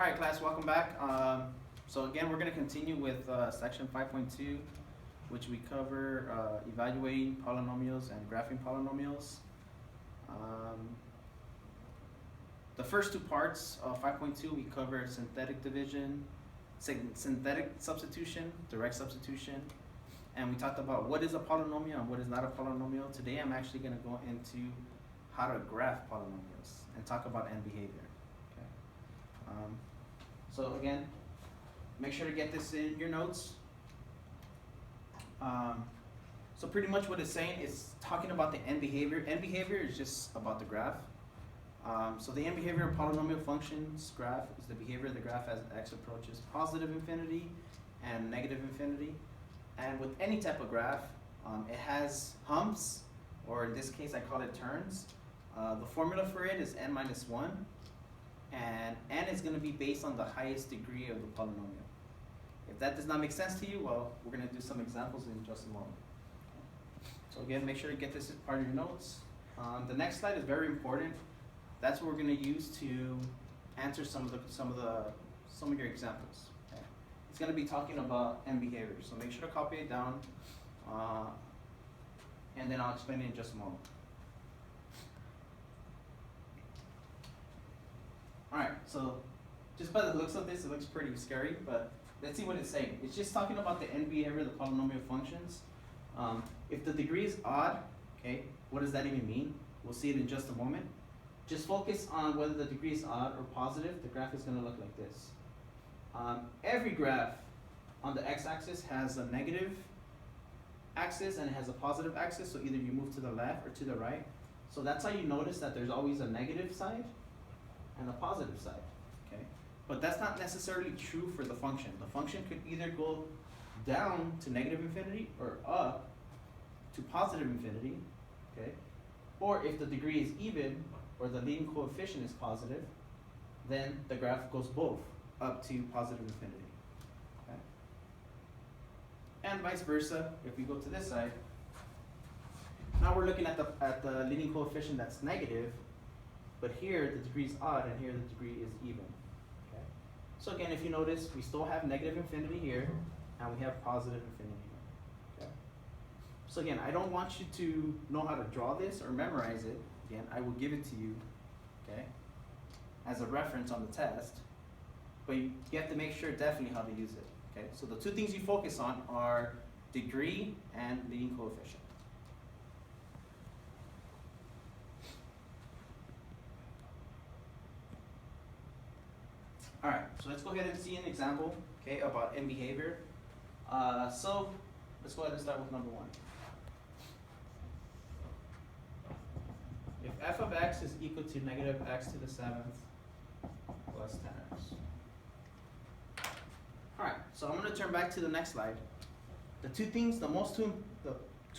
All right, class, welcome back. So again, we're going to continue with section 5.2, which we cover evaluating polynomials and graphing polynomials. The first two parts of 5.2, we covered synthetic division, synthetic substitution, direct substitution, and we talked about what is a polynomial and what is not a polynomial. Today, I'm actually going to go into how to graph polynomials and talk about end behavior. Okay. So again, make sure to get this in your notes. So pretty much what it's saying is talking about the end behavior. End behavior is just about the graph. So the end behavior of polynomial functions graph is the behavior of the graph as x approaches positive infinity and negative infinity. And with any type of graph, it has humps, or in this case I call it turns. The formula for it is n minus 1. And n is going to be based on the highest degree of the polynomial. If that does not make sense to you, well, we're going to do some examples in just a moment. So again, make sure to get this as part of your notes. The next slide is very important. That's what we're going to use to answer some of your examples. Okay? It's going to be talking about end behavior, so make sure to copy it down, and then I'll explain it in just a moment. Alright, so just by the looks of this, it looks pretty scary, but let's see what it's saying. It's just talking about the end behavior of the polynomial functions. If the degree is odd, okay, what does that even mean? We'll see it in just a moment. Just focus on whether the degree is odd or positive. The graph is going to look like this. Every graph on the x-axis has a negative axis and it has a positive axis, so either you move to the left or to the right. So that's how you notice that there's always a negative side and a positive side, okay? But that's not necessarily true for the function. The function could either go down to negative infinity or up to positive infinity, okay? Or if the degree is even or the leading coefficient is positive, then the graph goes both up to positive infinity, okay? And vice versa, if we go to this side, now we're looking at the leading coefficient that's negative, but here the degree is odd and here the degree is even. Okay? So again, if you notice, we still have negative infinity here and we have positive infinity here. Okay? So again, I don't want you to know how to draw this or memorize it. Again, I will give it to you, okay, as a reference on the test, but you have to make sure definitely how to use it. Okay? So the two things you focus on are degree and leading coefficient. All right, so let's go ahead and see an example, okay, about end behavior. So let's go ahead and start with number 1. If f of x is equal to negative x to the 7th plus 10x. All right, so I'm going to turn back to the next slide. The two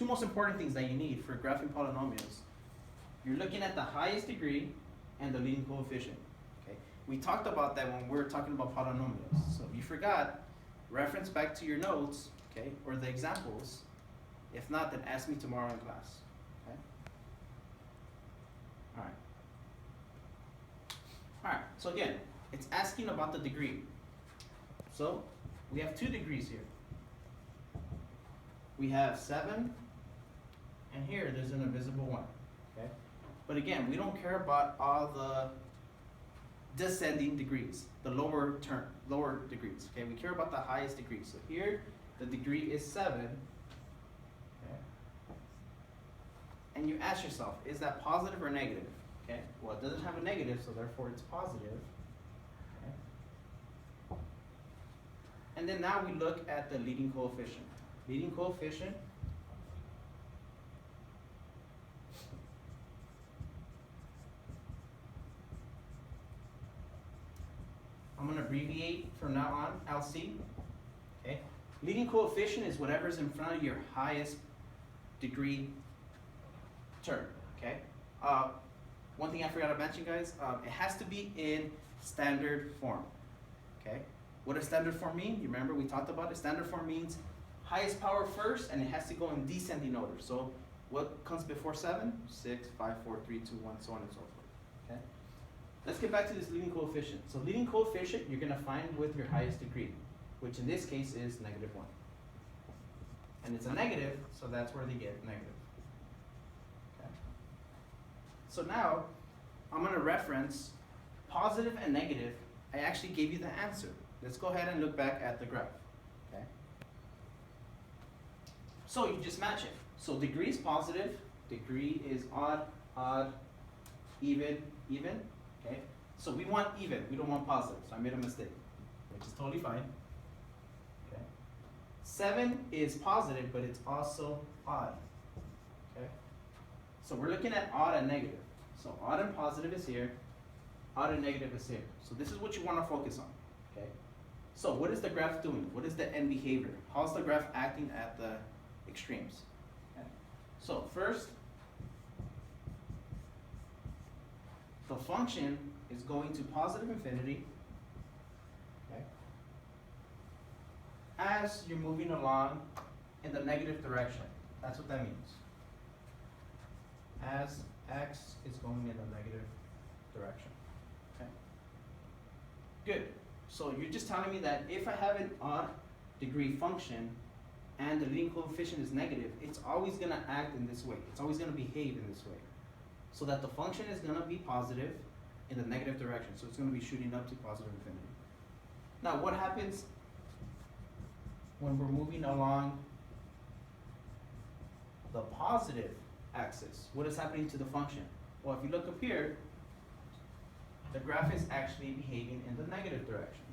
most important things that you need for graphing polynomials, you're looking at the highest degree and the leading coefficient. We talked about that when we were talking about polynomials. So if you forgot, reference back to your notes, okay, or the examples. If not, then ask me tomorrow in class. Okay? All right. All right. So again, it's asking about the degree. So we have 2 degrees here. We have 7, and here there's an invisible 1. Okay. But again, we don't care about all the descending degrees, the lower degrees. Okay, we care about the highest degree. So here, the degree is 7. Okay. And you ask yourself, is that positive or negative? Okay. Well, it doesn't have a negative, so therefore it's positive. Okay. And then now we look at the leading coefficient. Leading coefficient . I'm going to abbreviate from now on, LC. Okay? Leading coefficient is whatever's in front of your highest degree term. Okay? One thing I forgot to mention, guys, it has to be in standard form. Okay? What does standard form mean? You remember we talked about it? Standard form means highest power first, and it has to go in descending order. So what comes before 7? 6, 5, 4, 3, 2, 1, so on and so forth. Okay? let's get back to this leading coefficient. So leading coefficient you're gonna find with your highest degree, which in this case is -1. And it's a negative, so that's where they get negative. Okay. So now, I'm gonna reference positive and negative. I actually gave you the answer. Let's go ahead and look back at the graph. Okay. So you just match it. So degree is positive, degree is odd, odd, even, even. Okay. So we want even, we don't want positive, so I made a mistake, which is totally fine. Okay. 7 is positive, but it's also odd. Okay. So we're looking at odd and negative. So odd and positive is here, odd and negative is here. So this is what you want to focus on. Okay. So what is the graph doing? What is the end behavior? How's the graph acting at the extremes? Okay. So first, the function is going to positive infinity, okay, as you're moving along in the negative direction. That's what that means. As x is going in the negative direction. Okay. Good. So you're just telling me that if I have an odd degree function and the leading coefficient is negative, it's always going to act in this way. It's always going to behave in this way. So that the function is going to be positive in the negative direction. So it's going to be shooting up to positive infinity. Now what happens when we're moving along the positive axis? What is happening to the function? Well, if you look up here, the graph is actually behaving in the negative direction.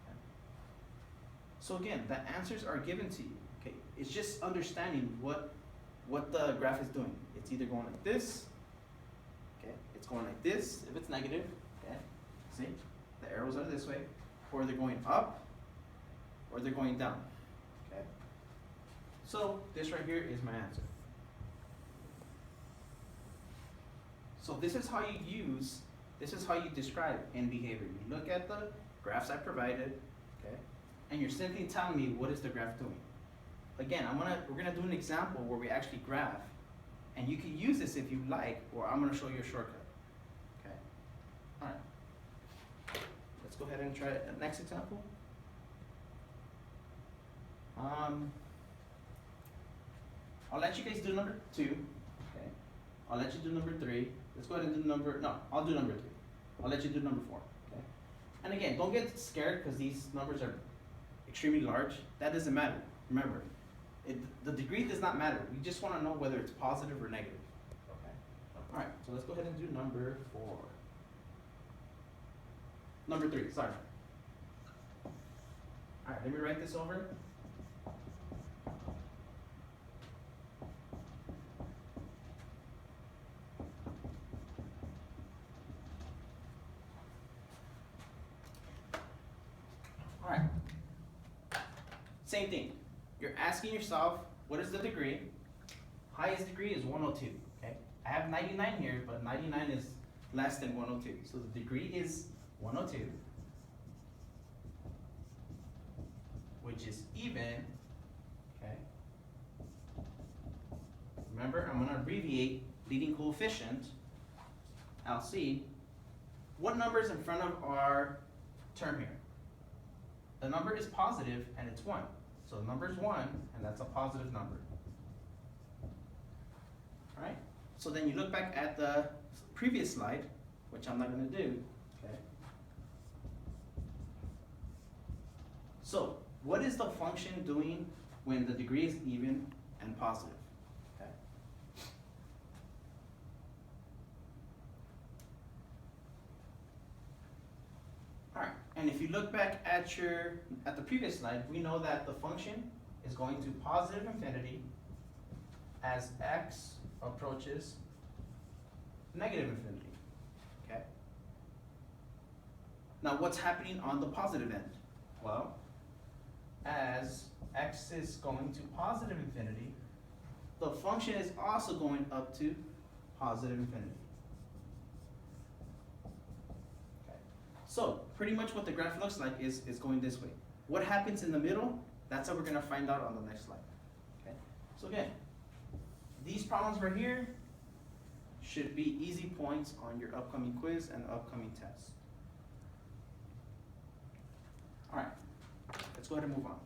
Okay. So again, the answers are given to you. Okay, it's just understanding what the graph is doing. It's either going like this, okay, it's going like this if it's negative, okay, see, the arrows are this way, or they're going up, or they're going down, okay. So this right here is my answer. So this is how you describe end behavior. You look at the graphs I provided, okay, and you're simply telling me what is the graph doing. Again, we're gonna do an example where we actually graph, and you can use this if you like, or I'm gonna show you a shortcut. Okay. All right. Let's go ahead and try the next example. I'll let you guys do number 2. Okay. I'll let you do number 3. Let's go ahead and do I'll do number 3. I'll let you do number 4. Okay. And again, don't get scared because these numbers are extremely large. That doesn't matter. Remember, the degree does not matter. We just want to know whether it's positive or negative. Okay. All right. So let's go ahead and do number 4. Number 3. Sorry. All right. Let me write this over. All right. Same thing. You're asking yourself, what is the degree? Highest degree is 102, okay? I have 99 here, but 99 is less than 102. So the degree is 102, which is even, okay? Remember, I'm gonna abbreviate leading coefficient, LC. What number is in front of our term here? The number is positive and it's 1. So the number is 1 and that's a positive number. Alright? So then you look back at the previous slide, which I'm not going to do. Okay. So what is the function doing when the degree is even and positive? Okay. Alright, and if you look back at the previous slide, we know that the function is going to positive infinity as x approaches negative infinity. Okay. Now what's happening on the positive end? Well, as x is going to positive infinity, the function is also going up to positive infinity. So pretty much what the graph looks like is going this way. What happens in the middle? That's what we're going to find out on the next slide. Okay. So again, these problems right here should be easy points on your upcoming quiz and upcoming test. All right, let's go ahead and move on.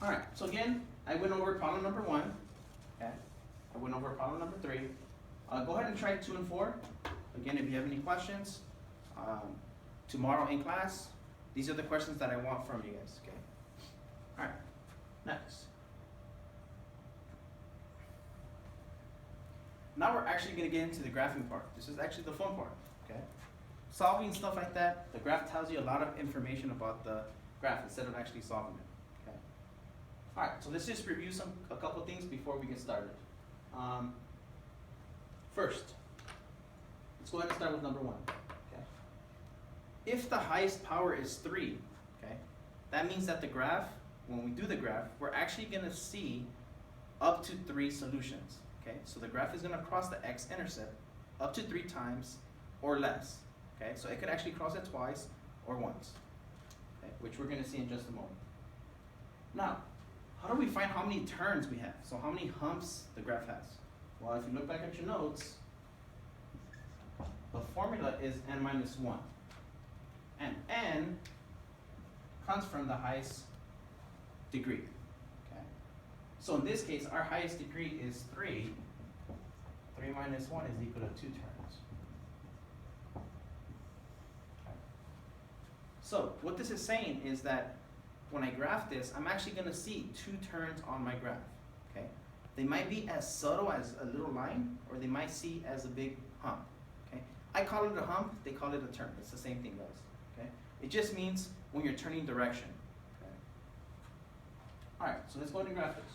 All right, so again, I went over problem number 1, okay? I went over problem number 3. Go ahead and try 2 and 4. Again, if you have any questions, tomorrow in class, these are the questions that I want from you guys, okay? All right, next. Now we're actually gonna get into the graphing part. This is actually the fun part, okay? Solving stuff like that, the graph tells you a lot of information about the graph instead of actually solving it, okay? All right, so let's just review a couple things before we get started. First, let's go ahead and start with number 1, okay? If the highest power is 3, okay, that means that the graph, when we do the graph, we're actually gonna see up to 3 solutions, okay? So the graph is gonna cross the x-intercept up to 3 times or less, okay? So it could actually cross it twice or once, okay, which we're gonna see in just a moment. Now, how do we find how many turns we have? So how many humps the graph has? Well, if you look back at your notes, the formula is n minus 1. And n comes from the highest degree, okay? So in this case, our highest degree is 3. 3 minus 1 is equal to 2 turns. Okay. So what this is saying is that when I graph this, I'm actually gonna see 2 turns on my graph, okay? They might be as subtle as a little line, or they might see as a big hump, okay? I call it a hump, they call it a turn. It's the same thing, guys, okay? It just means when you're turning direction, okay? All right, so let's go ahead and graph this.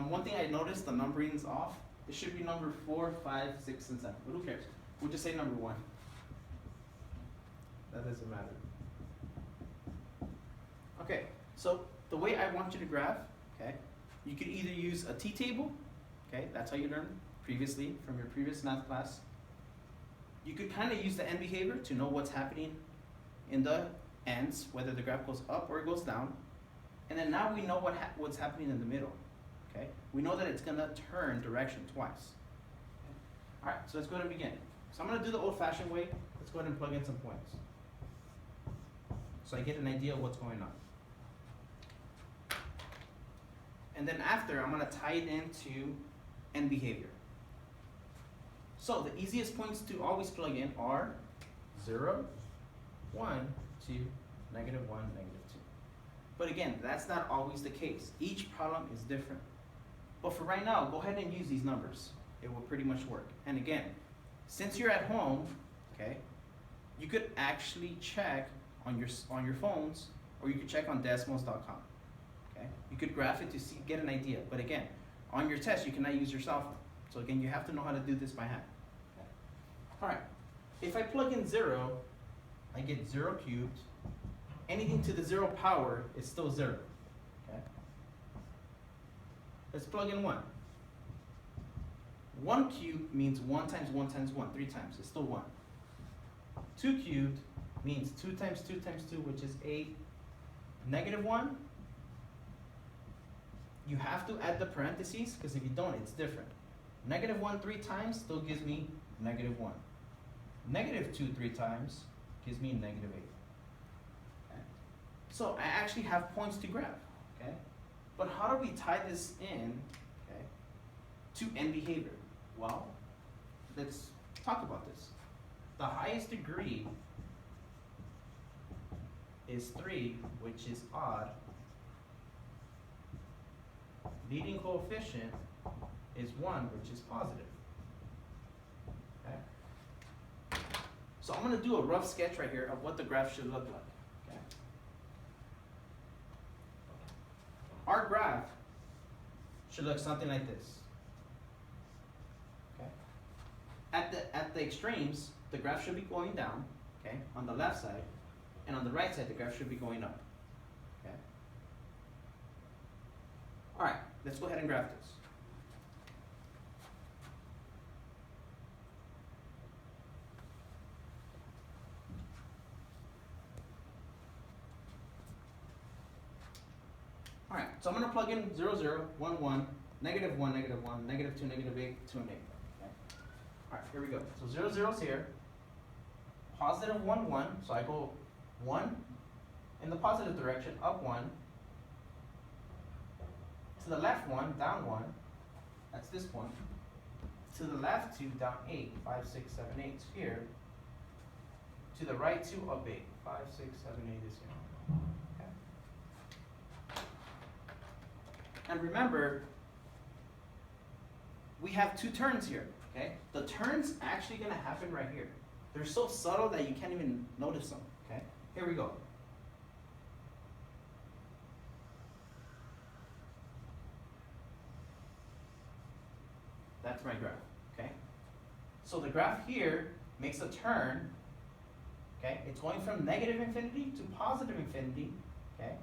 One thing I noticed, the numbering's off. It should be number 4, 5, 6, and 7, but who cares? We'll just say number 1. That doesn't matter. Okay, so the way I want you to graph, okay, you could either use a t-table, okay, that's how you learned previously from your previous math class. You could kind of use the end behavior to know what's happening in the ends, whether the graph goes up or it goes down. And then now we know what's happening in the middle. Okay? We know that it's gonna turn direction twice. Okay? All right, so let's go ahead and begin. So I'm gonna do the old-fashioned way. Let's go ahead and plug in some points, so I get an idea of what's going on. And then after, I'm gonna tie it into end behavior. So the easiest points to always plug in are 0, 1, 2, -1, -2. But again, that's not always the case. Each problem is different. But for right now, go ahead and use these numbers. It will pretty much work. And again, since you're at home, okay, you could actually check on your phones, or you could check on decimals.com. Okay, you could graph it to get an idea. But again, on your test, you cannot use your cell phone. So again, you have to know how to do this by hand. Okay. All right. If I plug in 0, I get 0 cubed. Anything to the 0 power is still 0. Okay. Let's plug in 1. 1 cubed means 1 times 1 times 1, 3 times. It's still 1. 2 cubed means 2 times 2 times 2, which is 8. -1, you have to add the parentheses, because if you don't, it's different. -1 3 times still gives me -1. -2 3 times gives me -8. Okay. So I actually have points to graph. Okay. But how do we tie this in, okay, to end behavior? Well, let's talk about this. The highest degree is 3, which is odd. Leading coefficient is 1, which is positive. Okay? So I'm going to do a rough sketch right here of what the graph should look like. Okay? Our graph should look something like this. Okay? At the extremes, the graph should be going down, okay, on the left side, and on the right side, the graph should be going up. Okay. All right, let's go ahead and graph this. All right, so I'm going to plug in 0, 0, 1, 1, negative 1, negative 1, negative 2, negative 8, 2, and 8. Okay. All right, here we go. So 0, 0 is here. Positive 1, 1. So I go 1 in the positive direction, up 1. To the left 1, down 1. That's this point. To the left 2, down 8. 5, 6, 7, 8 is here. To the right 2, up 8. 5, 6, 7, 8 is here. And remember, we have two turns here, okay? The turn's actually gonna happen right here. They're so subtle that you can't even notice them, okay? Here we go. That's my graph, okay? So the graph here makes a turn, okay? It's going from negative infinity to positive infinity, okay?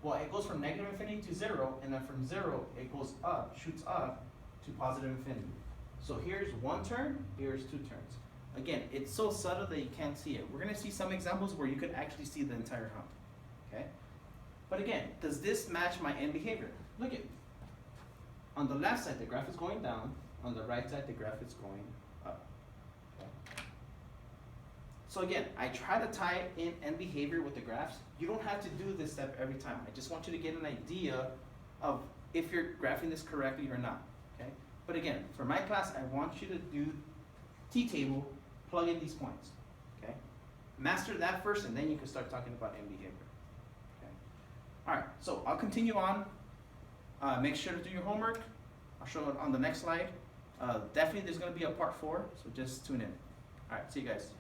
Well, it goes from negative infinity to 0, and then from 0, it goes up, shoots up to positive infinity. So here's one turn, here's two turns. Again, it's so subtle that you can't see it. We're going to see some examples where you could actually see the entire hump, okay? But again, does this match my end behavior? Look at, on the left side, the graph is going down. On the right side, the graph is going up, okay? So again, I try to tie in end behavior with the graphs. You don't have to do this step every time. I just want you to get an idea of if you're graphing this correctly or not, okay? But again, for my class, I want you to do T-table, plug in these points, okay? Master that first, and then you can start talking about end behavior, okay? All right, so I'll continue on. Make sure to do your homework. I'll show it on the next slide. Definitely there's gonna be a part 4, so just tune in. All right, see you guys.